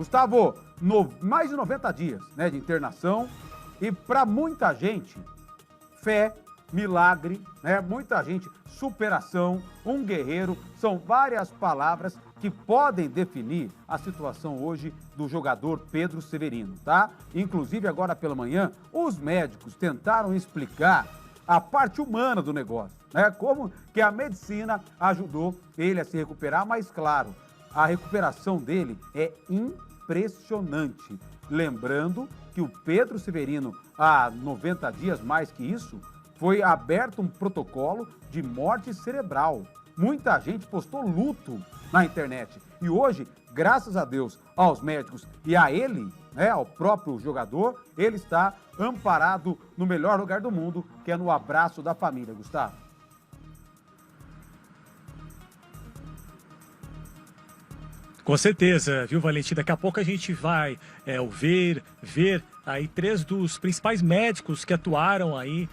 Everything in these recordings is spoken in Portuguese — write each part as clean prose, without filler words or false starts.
Gustavo, mais de 90 dias, né, de internação e para muita gente, fé, milagre, né? Muita gente, superação, um guerreiro, são várias palavras que podem definir a situação hoje do jogador Pedro Severino, tá? Inclusive agora pela manhã, os médicos tentaram explicar a parte humana do negócio, né? Como que a medicina ajudou ele a se recuperar, mas claro, a recuperação dele é impressionante. Lembrando que o Pedro Severino, há 90 dias, mais que isso, foi aberto um protocolo de morte cerebral. Muita gente postou luto na internet. E hoje, graças a Deus, aos médicos e a ele, né, ao próprio jogador, ele está amparado no melhor lugar do mundo, que é no abraço da família, Gustavo. Com certeza, viu, Valentim? Daqui a pouco a gente vai ver aí 3 dos principais médicos que atuaram aí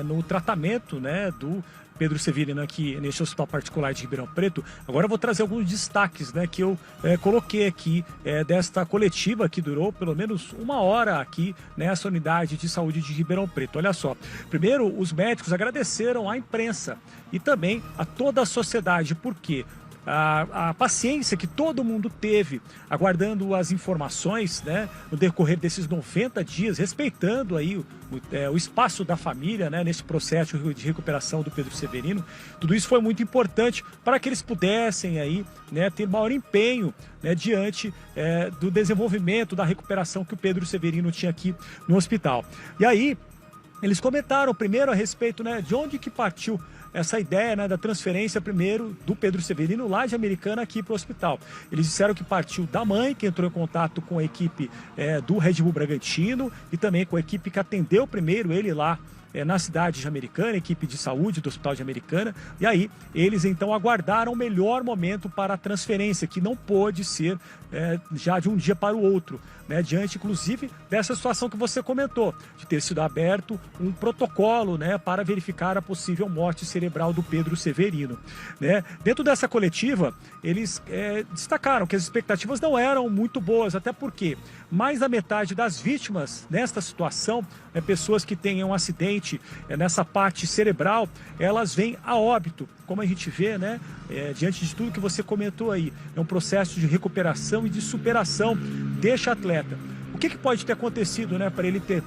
no tratamento, né, do Pedro Severino aqui neste hospital particular de Ribeirão Preto. Agora eu vou trazer alguns destaques, né, que eu coloquei aqui desta coletiva que durou pelo menos 1 hora aqui nessa unidade de saúde de Ribeirão Preto. Olha só, primeiro os médicos agradeceram à imprensa e também a toda a sociedade, porque a paciência que todo mundo teve aguardando as informações, né, no decorrer desses 90 dias, respeitando aí o espaço da família, né, nesse processo de recuperação do Pedro Severino. Tudo isso foi muito importante para que eles pudessem aí, né, ter maior empenho, né, diante do desenvolvimento da recuperação que o Pedro Severino tinha aqui no hospital. E aí eles comentaram primeiro a respeito, né, de onde que partiu essa ideia, né, da transferência primeiro do Pedro Severino lá de Americana aqui para o hospital. Eles disseram que partiu da mãe, que entrou em contato com a equipe do Red Bull Bragantino e também com a equipe que atendeu primeiro ele lá na cidade de Americana, equipe de saúde do Hospital de Americana, e aí eles então aguardaram o melhor momento para a transferência, que não pôde ser já de um dia para o outro, né, diante inclusive dessa situação que você comentou, de ter sido aberto um protocolo, né, para verificar a possível morte cerebral do Pedro Severino, né. Dentro dessa coletiva, eles destacaram que as expectativas não eram muito boas, até porque mais da metade das vítimas nesta situação, pessoas que tenham um acidente nessa parte cerebral, elas vêm a óbito. Como a gente vê, né, diante de tudo que você comentou aí, é um processo de recuperação e de superação deste atleta. O que pode ter acontecido, né, para ele ter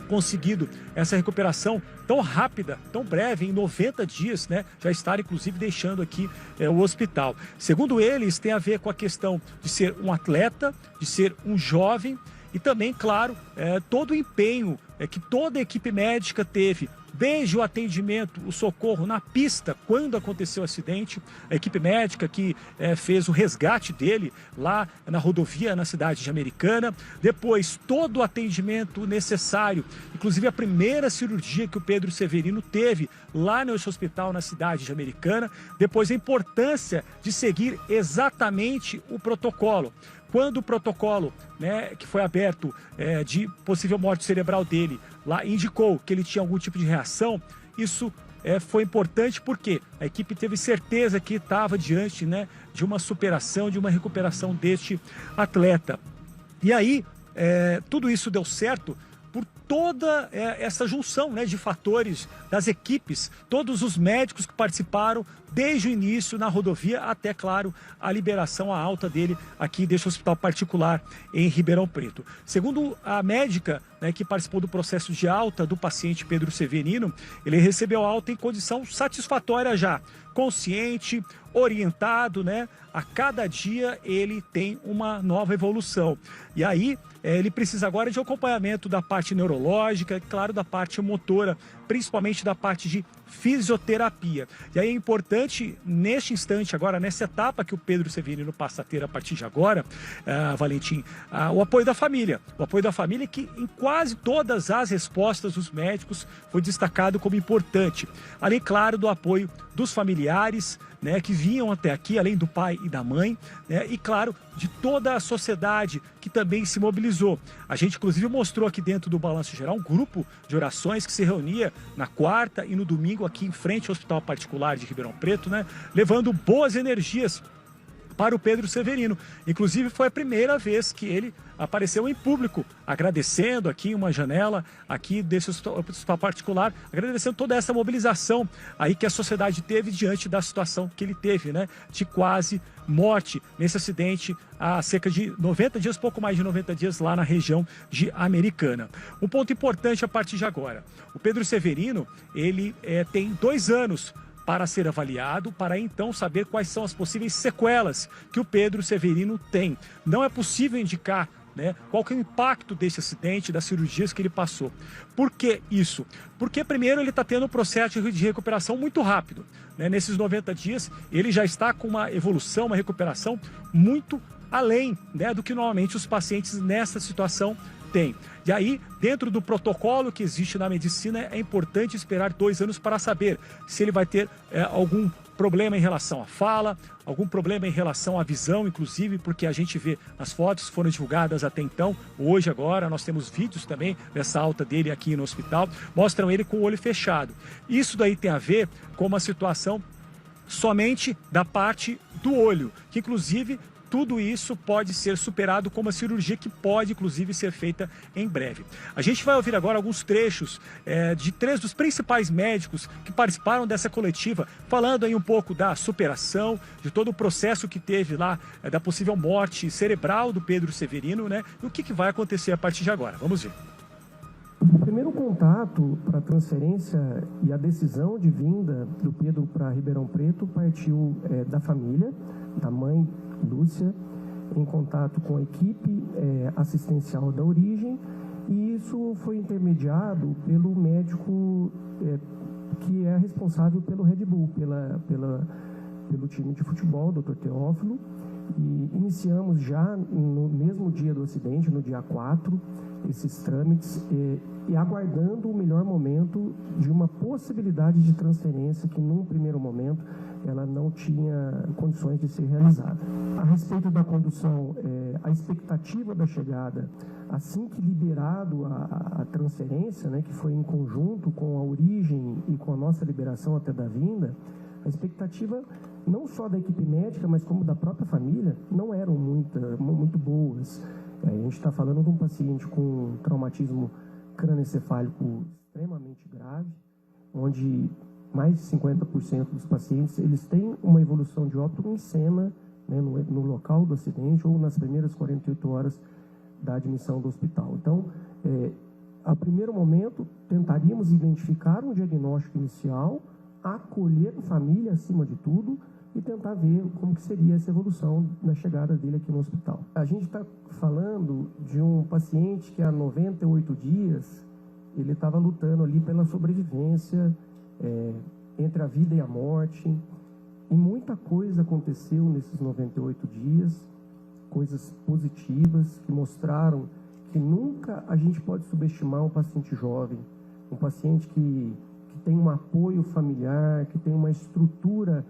conseguido essa recuperação tão rápida, tão breve, em 90 dias, né, já estar inclusive deixando aqui o hospital? Segundo eles, tem a ver com a questão de ser um atleta, de ser um jovem e também, claro, todo o empenho que toda a equipe médica teve, desde o atendimento, o socorro na pista, quando aconteceu o acidente, a equipe médica que fez o resgate dele lá na rodovia, na cidade de Americana, depois todo o atendimento necessário, inclusive a primeira cirurgia que o Pedro Severino teve lá nesse hospital na cidade de Americana, depois a importância de seguir exatamente o protocolo. Quando o protocolo, né, que foi aberto de possível morte cerebral dele, lá indicou que ele tinha algum tipo de reação, isso foi importante porque a equipe teve certeza que estava diante, né, de uma superação, de uma recuperação deste atleta. E aí, tudo isso deu certo por toda essa junção, né, de fatores das equipes, todos os médicos que participaram desde o início na rodovia até, claro, a liberação, a alta dele aqui deste hospital particular em Ribeirão Preto. Segundo a médica, né, que participou do processo de alta do paciente Pedro Severino, ele recebeu alta em condição satisfatória já, consciente, orientado, né? A cada dia ele tem uma nova evolução. E aí ele precisa agora de acompanhamento da parte neurológica e, claro, da parte motora, principalmente da parte de fisioterapia. E aí é importante, neste instante agora, nessa etapa que o Pedro Severino passa a ter a partir de agora, Valentim, o apoio da família. O apoio da família que em quase todas as respostas dos médicos foi destacado como importante. Além, claro, do apoio dos familiares, né, que vinham até aqui, além do pai e da mãe, né, e claro, de toda a sociedade que também se mobilizou. A gente inclusive mostrou aqui dentro do Balanço Geral um grupo de orações que se reunia na quarta e no domingo aqui em frente ao Hospital Particular de Ribeirão Preto, né, levando boas energias para o Pedro Severino. Inclusive, foi a primeira vez que ele apareceu em público, agradecendo aqui em uma janela, aqui desse hospital particular, agradecendo toda essa mobilização aí que a sociedade teve diante da situação que ele teve, né, de quase morte nesse acidente há cerca de 90 dias, pouco mais de 90 dias lá na região de Americana. Um ponto importante a partir de agora, o Pedro Severino, ele tem 2 anos para ser avaliado, para então saber quais são as possíveis sequelas que o Pedro Severino tem. Não é possível indicar, né, qual que é o impacto desse acidente, das cirurgias que ele passou. Por que isso? Porque primeiro ele está tendo um processo de recuperação muito rápido, né? Nesses 90 dias ele já está com uma evolução, uma recuperação muito além, né, do que normalmente os pacientes nessa situação têm. E aí, dentro do protocolo que existe na medicina, é importante esperar 2 anos para saber se ele vai ter algum problema em relação à fala, algum problema em relação à visão, inclusive, porque a gente vê as fotos que foram divulgadas até então, hoje agora, nós temos vídeos também dessa alta dele aqui no hospital, mostram ele com o olho fechado. Isso daí tem a ver com uma situação somente da parte do olho, que inclusive tudo isso pode ser superado com uma cirurgia que pode, inclusive, ser feita em breve. A gente vai ouvir agora alguns trechos de 3 dos principais médicos que participaram dessa coletiva, falando aí um pouco da superação, de todo o processo que teve lá, da possível morte cerebral do Pedro Severino, né? E o que vai acontecer a partir de agora. Vamos ver. O primeiro contato para a transferência e a decisão de vinda do Pedro para Ribeirão Preto partiu da família, da mãe Lúcia, em contato com a equipe assistencial da Origem, e isso foi intermediado pelo médico que é responsável pelo Red Bull, pelo time de futebol, Dr. Teófilo, e iniciamos já no mesmo dia do acidente, no dia 4, esses trâmites, e aguardando o melhor momento de uma possibilidade de transferência que, num primeiro momento, ela não tinha condições de ser realizada. A respeito da condução, a expectativa da chegada, assim que liberado a transferência, né, que foi em conjunto com a Origem e com a nossa liberação até da vinda, a expectativa não só da equipe médica, mas como da própria família, não eram muito boas. A gente está falando de um paciente com traumatismo crânioencefálico extremamente grave, onde mais de 50% dos pacientes eles têm uma evolução de óbito em cena, né, no local do acidente ou nas primeiras 48 horas da admissão do hospital. Então, a primeiro momento, tentaríamos identificar um diagnóstico inicial, acolher a família acima de tudo e tentar ver como que seria essa evolução na chegada dele aqui no hospital. A gente está falando de um paciente que há 98 dias ele estava lutando ali pela sobrevivência, entre a vida e a morte, e muita coisa aconteceu nesses 98 dias, coisas positivas que mostraram que nunca a gente pode subestimar um paciente jovem, um paciente que tem um apoio familiar, que tem uma estrutura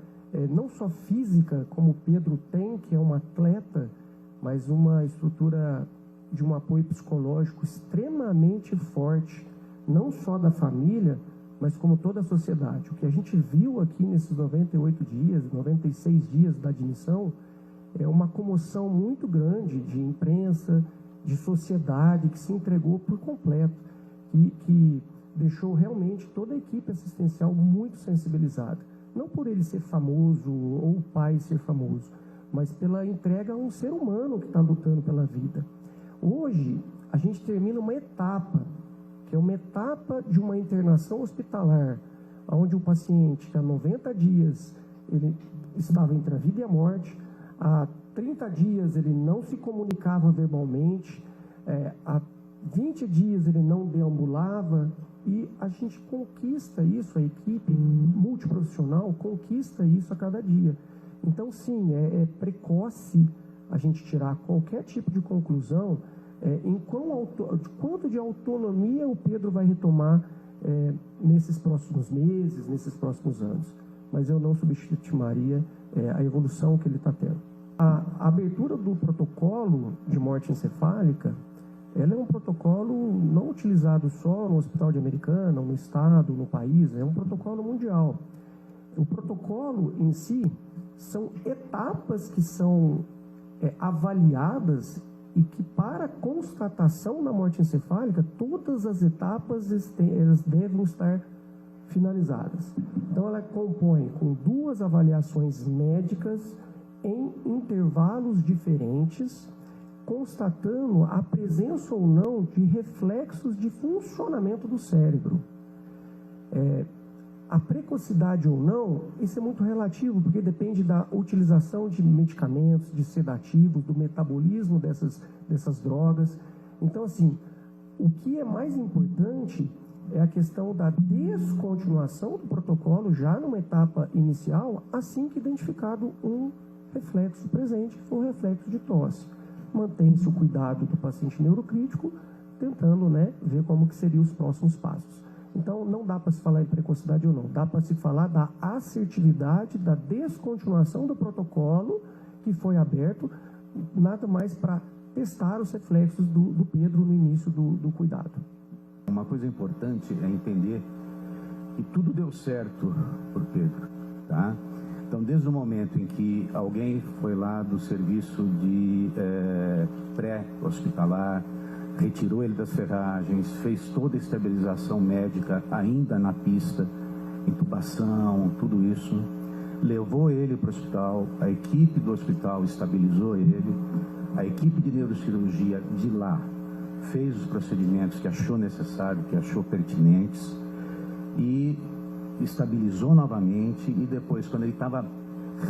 não só física, como o Pedro tem, que é um atleta, mas uma estrutura de um apoio psicológico extremamente forte, não só da família, mas como toda a sociedade. O que a gente viu aqui nesses 98 dias, 96 dias da admissão, é uma comoção muito grande de imprensa, de sociedade, que se entregou por completo, que deixou realmente toda a equipe assistencial muito sensibilizada. Não por ele ser famoso ou o pai ser famoso, mas pela entrega a um ser humano que está lutando pela vida. Hoje, a gente termina uma etapa, que é uma etapa de uma internação hospitalar, onde o paciente, que há 90 dias, ele estava entre a vida e a morte, há 30 dias ele não se comunicava verbalmente, há 20 dias ele não deambulava, e a gente conquista isso, a equipe multiprofissional conquista isso a cada dia. Então, sim, é precoce a gente tirar qualquer tipo de conclusão quanto de autonomia o Pedro vai retomar nesses próximos meses, nesses próximos anos. Mas eu não subestimaria a evolução que ele está tendo. A abertura do protocolo de morte encefálica, ela é um protocolo não utilizado só no Hospital de Americana, no Estado, no país, é um protocolo mundial. O protocolo em si são etapas que são avaliadas e que, para constatação da morte encefálica, todas as etapas elas devem estar finalizadas. Então, ela compõe com 2 avaliações médicas em intervalos diferentes, constatando a presença ou não de reflexos de funcionamento do cérebro. A precocidade ou não, isso é muito relativo, porque depende da utilização de medicamentos, de sedativos, do metabolismo dessas drogas. Então, assim, o que é mais importante é a questão da descontinuação do protocolo já numa etapa inicial, assim que identificado um reflexo presente, que foi um reflexo de tosse. Mantém-se o cuidado do paciente neurocrítico, tentando, né, ver como que seriam os próximos passos. Então, não dá para se falar em precocidade ou não, dá para se falar da assertividade, da descontinuação do protocolo que foi aberto, nada mais para testar os reflexos do Pedro no início do cuidado. Uma coisa importante é entender que tudo deu certo por Pedro, tá? Então, desde o momento em que alguém foi lá do serviço de pré-hospitalar, retirou ele das ferragens, fez toda a estabilização médica ainda na pista, intubação, tudo isso, levou ele para o hospital, a equipe do hospital estabilizou ele, a equipe de neurocirurgia de lá fez os procedimentos que achou necessário, que achou pertinentes e estabilizou novamente, e depois, quando ele estava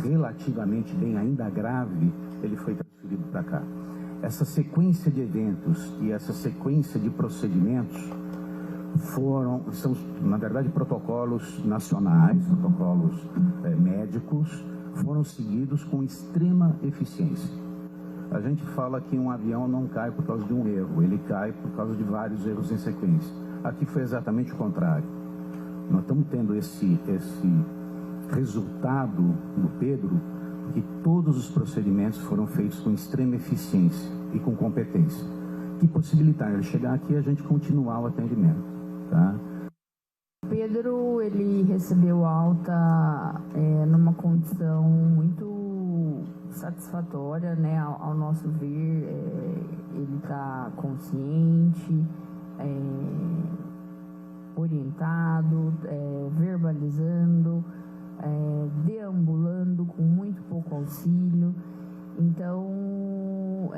relativamente bem, ainda grave, ele foi transferido para cá. Essa sequência de eventos e essa sequência de procedimentos são, na verdade, protocolos nacionais, protocolos médicos, foram seguidos com extrema eficiência. A gente fala que um avião não cai por causa de um erro, ele cai por causa de vários erros em sequência. Aqui foi exatamente o contrário. Nós estamos tendo esse resultado do Pedro, que todos os procedimentos foram feitos com extrema eficiência e com competência, que possibilitaram ele chegar aqui e a gente continuar o atendimento, tá? Pedro, ele recebeu alta numa condição muito satisfatória, né, ao nosso ver. Ele está consciente, orientado, verbalizando, deambulando com muito pouco auxílio. Então,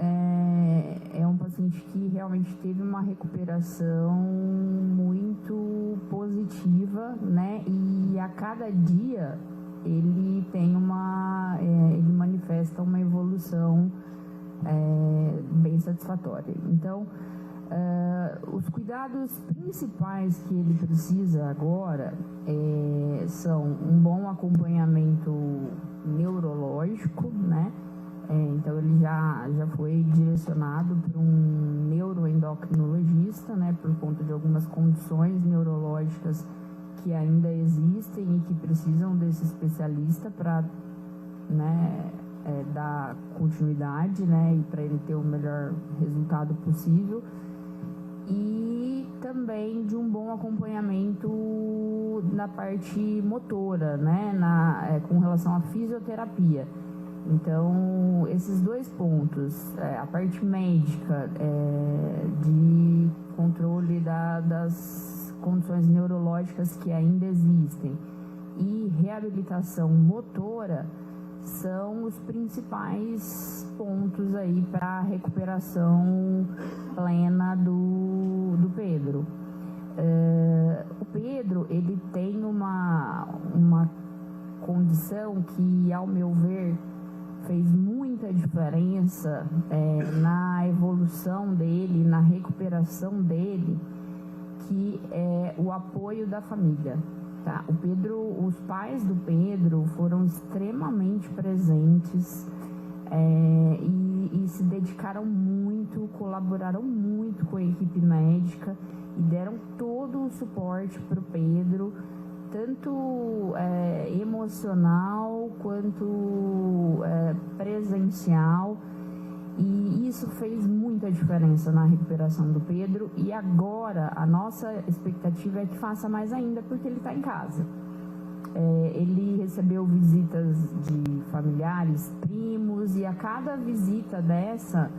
é um paciente que realmente teve uma recuperação muito positiva, né? E a cada dia ele tem ele manifesta uma evolução bem satisfatória. Então, os cuidados principais que ele precisa agora são um bom acompanhamento neurológico, né? Então, ele já foi direcionado para um neuroendocrinologista, né? Por conta de algumas condições neurológicas que ainda existem e que precisam desse especialista para, né, dar continuidade, né? E para ele ter o melhor resultado possível. E também de um bom acompanhamento na parte motora, né, com relação à fisioterapia. Então, esses 2 pontos, a parte médica, de controle das condições neurológicas que ainda existem, e reabilitação motora, são os principais pontos aí para a recuperação plena do Pedro. O Pedro, ele tem uma condição que, ao meu ver, fez muita diferença na evolução dele, na recuperação dele, que é o apoio da família. Tá? Os pais do Pedro foram extremamente presentes e se dedicaram muito, colaboraram muito com a equipe médica e deram todo o suporte para o Pedro, tanto emocional quanto presencial. E isso fez muita diferença na recuperação do Pedro, e agora a nossa expectativa é que faça mais ainda, porque ele está em casa. Ele recebeu visitas de familiares, primos, e a cada visita dessa,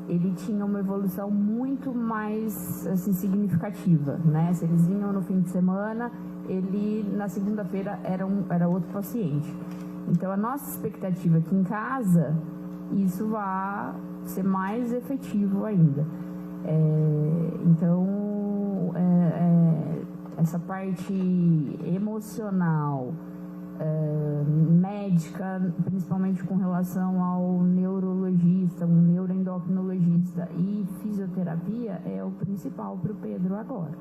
ele tinha uma evolução muito mais assim, significativa, né? Se eles vinham no fim de semana, ele na segunda-feira era outro paciente. Então a nossa expectativa aqui em casa, isso vai ser mais efetivo ainda. Então essa parte emocional, médica, principalmente com relação ao neurologista, um neuroendocrinologista e fisioterapia, é o principal para o Pedro agora.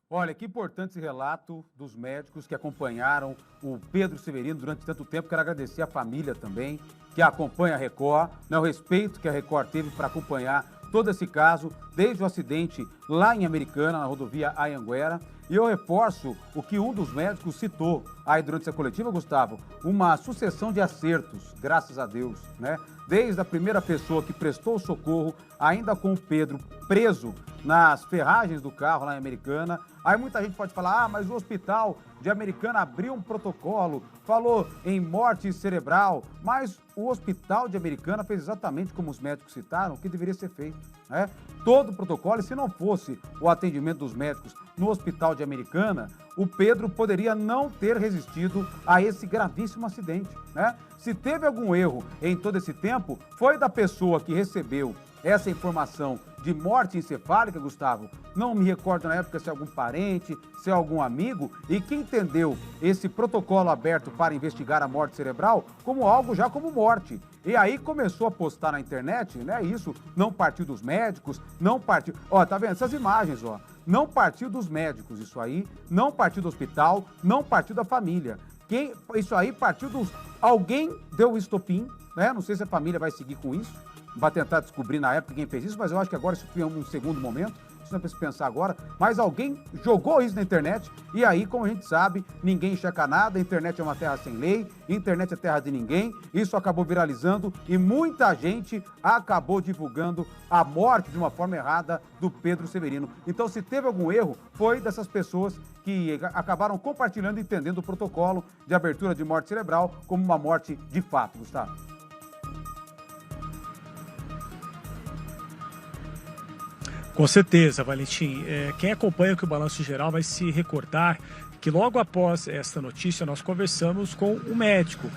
Olha, que importante esse relato dos médicos que acompanharam o Pedro Severino durante tanto tempo. Quero agradecer a família também, que acompanha a Record, né, o respeito que a Record teve para acompanhar todo esse caso, desde o acidente lá em Americana, na rodovia Anhanguera. E eu reforço o que um dos médicos citou aí durante essa coletiva, Gustavo, uma sucessão de acertos, graças a Deus, né? Desde a primeira pessoa que prestou socorro, ainda com o Pedro preso nas ferragens do carro lá em Americana. Aí muita gente pode falar, mas o hospital de Americana abriu um protocolo, falou em morte cerebral, mas o hospital de Americana fez exatamente como os médicos citaram, o que deveria ser feito, né? Todo o protocolo, e se não fosse o atendimento dos médicos no hospital de Americana, o Pedro poderia não ter resistido a esse gravíssimo acidente, né? Se teve algum erro em todo esse tempo, foi da pessoa que recebeu essa informação de morte encefálica, Gustavo. Não me recordo na época se é algum parente, se é algum amigo, e que entendeu esse protocolo aberto para investigar a morte cerebral como algo já como morte. E aí começou a postar na internet, né? Isso não partiu dos médicos, não partiu... Ó, tá vendo essas imagens, ó? Não partiu dos médicos isso aí, não partiu do hospital, não partiu da família. Isso aí partiu dos... Alguém deu o estopim, né? Não sei se a família vai seguir com isso, vai tentar descobrir na época quem fez isso, mas eu acho que agora isso foi um segundo momento, isso não é para se pensar agora, mas alguém jogou isso na internet e aí, como a gente sabe, ninguém checa nada, a internet é uma terra sem lei, a internet é terra de ninguém, isso acabou viralizando e muita gente acabou divulgando a morte de uma forma errada do Pedro Severino. Então, se teve algum erro, foi dessas pessoas que acabaram compartilhando e entendendo o protocolo de abertura de morte cerebral como uma morte de fato, Gustavo. Com certeza, Valentim. Quem acompanha aqui o Balanço Geral vai se recordar que logo após esta notícia nós conversamos com um médico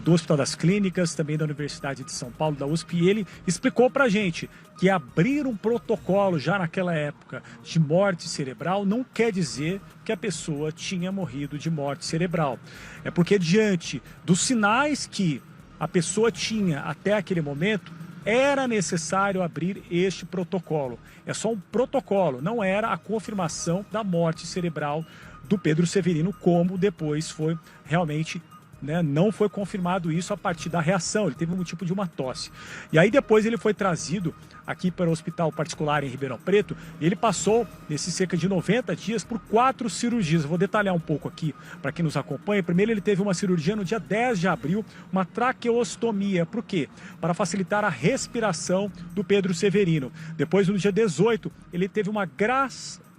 do Hospital das Clínicas, também da Universidade de São Paulo, da USP, e ele explicou pra gente que abrir um protocolo já naquela época de morte cerebral não quer dizer que a pessoa tinha morrido de morte cerebral. É porque diante dos sinais que a pessoa tinha até aquele momento, era necessário abrir este protocolo. É só um protocolo, não era a confirmação da morte cerebral do Pedro Severino, como depois foi realmente, né, não foi confirmado isso a partir da reação, ele teve um tipo de uma tosse. E aí depois ele foi trazido aqui para o hospital particular em Ribeirão Preto, e ele passou, nesses cerca de 90 dias, por 4 cirurgias. Eu vou detalhar um pouco aqui para quem nos acompanha. Primeiro, ele teve uma cirurgia no dia 10 de abril, uma traqueostomia. Por quê? Para facilitar a respiração do Pedro Severino. Depois, no dia 18, ele teve uma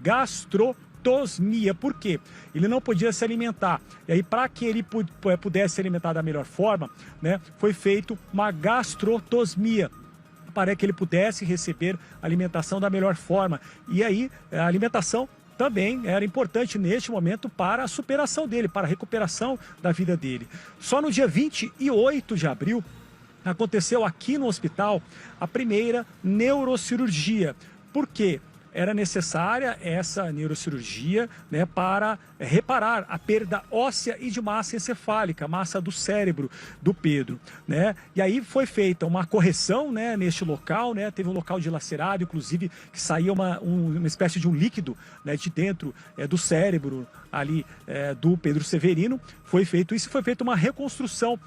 gastrotosmia. Por quê? Ele não podia se alimentar. E aí, para que ele pudesse se alimentar da melhor forma, né, foi feito uma gastrotosmia, para que ele pudesse receber alimentação da melhor forma. E aí, a alimentação também era importante neste momento para a superação dele, para a recuperação da vida dele. Só no dia 28 de abril, aconteceu aqui no hospital a primeira neurocirurgia. Por quê? Era necessária essa neurocirurgia, né, para reparar a perda óssea e de massa encefálica, massa do cérebro do Pedro, né? E aí foi feita uma correção, né, neste local, né? Teve um local dilacerado, inclusive, que saía uma espécie de um líquido, né, de dentro do cérebro ali do Pedro Severino. Foi feito isso, foi feita uma reconstrução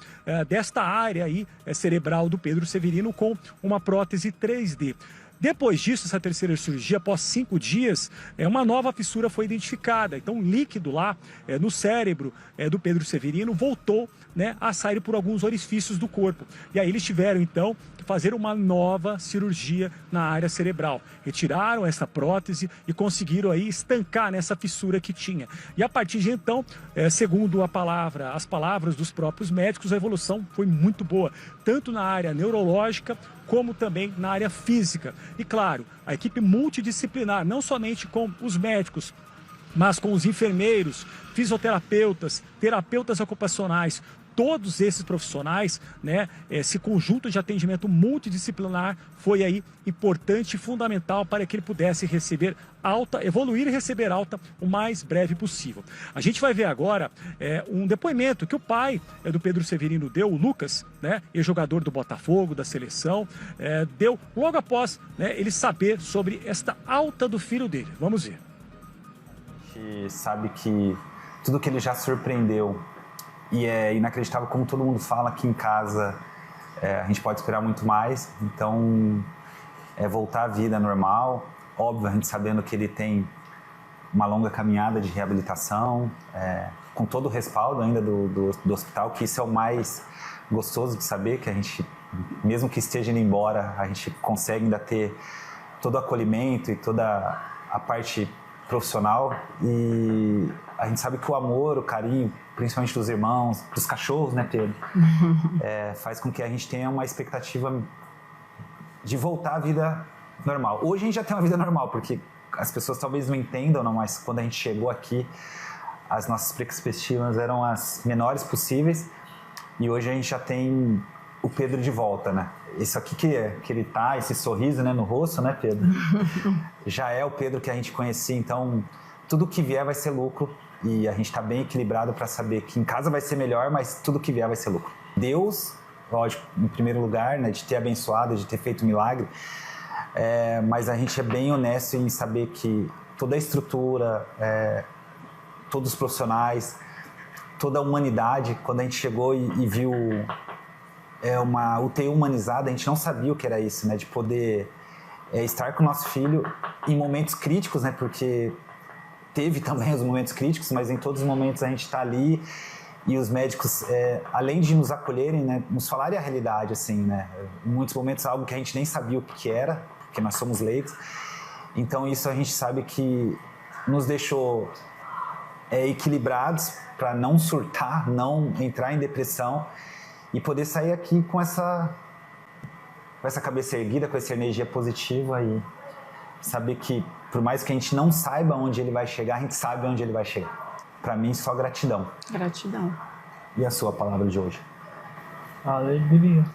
desta área aí cerebral do Pedro Severino com uma prótese 3D. Depois disso, essa terceira cirurgia, após 5 dias, uma nova fissura foi identificada. Então, o líquido lá no cérebro do Pedro Severino voltou, né, a sair por alguns orifícios do corpo. E aí eles tiveram, então, que fazer uma nova cirurgia na área cerebral. Retiraram essa prótese e conseguiram aí estancar nessa fissura que tinha. E a partir de então, segundo as palavras dos próprios médicos, a evolução foi muito boa, tanto na área neurológica como também na área física. E claro, a equipe multidisciplinar, não somente com os médicos, mas com os enfermeiros, fisioterapeutas, terapeutas ocupacionais, todos esses profissionais, né, esse conjunto de atendimento multidisciplinar foi aí importante e fundamental para que ele pudesse receber alta, evoluir e receber alta o mais breve possível. A gente vai ver agora um depoimento que o pai do Pedro Severino deu, o Lucas, né, ex-jogador do Botafogo, da seleção, deu logo após, né, ele saber sobre esta alta do filho dele. Vamos ver. A gente sabe que tudo que ele já surpreendeu e é inacreditável, como todo mundo fala aqui em casa, a gente pode esperar muito mais. Então, voltar à vida normal, óbvio, a gente sabendo que ele tem uma longa caminhada de reabilitação, com todo o respaldo ainda do hospital, que isso é o mais gostoso de saber, que a gente, mesmo que esteja indo embora, a gente consegue ainda ter todo o acolhimento e toda a parte profissional. E a gente sabe que o amor, o carinho, principalmente dos irmãos, dos cachorros, né, Pedro? Faz com que a gente tenha uma expectativa de voltar à vida normal. Hoje a gente já tem uma vida normal, porque as pessoas talvez não entendam, não, mas quando a gente chegou aqui, as nossas perspectivas eram as menores possíveis, e hoje a gente já tem o Pedro de volta, né? Isso aqui que ele tá, esse sorriso, né, no rosto, né, Pedro? Já é o Pedro que a gente conhecia, então tudo que vier vai ser lucro. E a gente está bem equilibrado para saber que em casa vai ser melhor, mas tudo que vier vai ser lucro. Deus, lógico, em primeiro lugar, né, de ter abençoado, de ter feito um milagre, mas a gente é bem honesto em saber que toda a estrutura, todos os profissionais, toda a humanidade, quando a gente chegou e viu uma UTI humanizada, a gente não sabia o que era isso, né, de poder estar com o nosso filho em momentos críticos, né, porque teve também os momentos críticos, mas em todos os momentos a gente está ali e os médicos, além de nos acolherem, né, nos falarem a realidade, assim, né, em muitos momentos algo que a gente nem sabia o que era, porque nós somos leigos. Então isso a gente sabe que nos deixou equilibrados para não surtar, não entrar em depressão e poder sair aqui com essa cabeça erguida, com essa energia positiva e saber que, por mais que a gente não saiba onde ele vai chegar, a gente sabe onde ele vai chegar. Para mim, só gratidão. Gratidão. E a sua palavra de hoje? Alegria.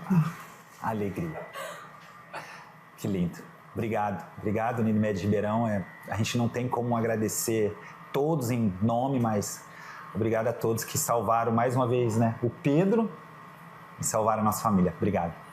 Alegria. Que lindo. Obrigado. Obrigado, Unimed Ribeirão. A gente não tem como agradecer todos em nome, mas obrigado a todos que salvaram mais uma vez, né, o Pedro e salvaram a nossa família. Obrigado.